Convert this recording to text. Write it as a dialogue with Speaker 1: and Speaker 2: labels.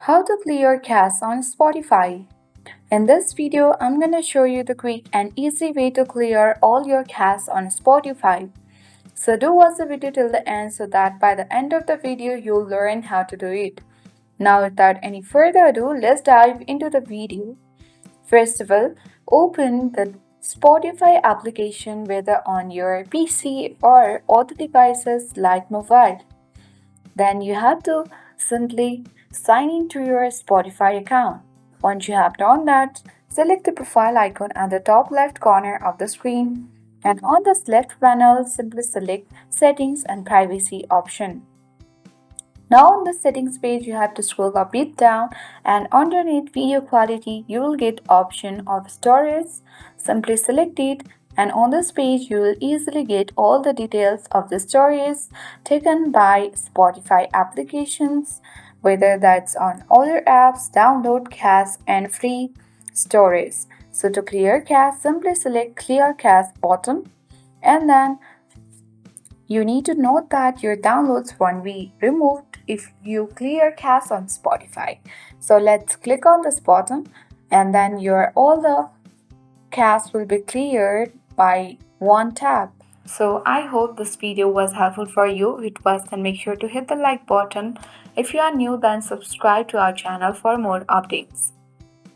Speaker 1: How to clear cache on Spotify. In this video, I'm going to show you the quick and easy way to clear all your cache on Spotify. So do watch the video till the end so that by the end of the video, you'll learn how to do it. Now without any further ado, let's dive into the video. First of all, open the Spotify application whether on your PC or other devices like mobile. Then you have to simply sign into your Spotify account. Once you have done that, select the profile icon at the top left corner of the screen, and on this left panel simply select Settings and Privacy option. Now on the settings page you have to scroll a bit down, and underneath video quality you will get option of storage. Simply select it, and on this page you will easily get all the details of the stories taken by Spotify applications, whether that's on other apps, download, cache and free storage. So to clear cache, simply select clear cache button, and then you need to note that your downloads won't be removed if you clear cache on Spotify. So let's click on this button, and then your all the cache will be cleared by one tap. So I hope this video was helpful for you. If it was, then make sure to hit the like button. If you are new, then subscribe to our channel for more updates.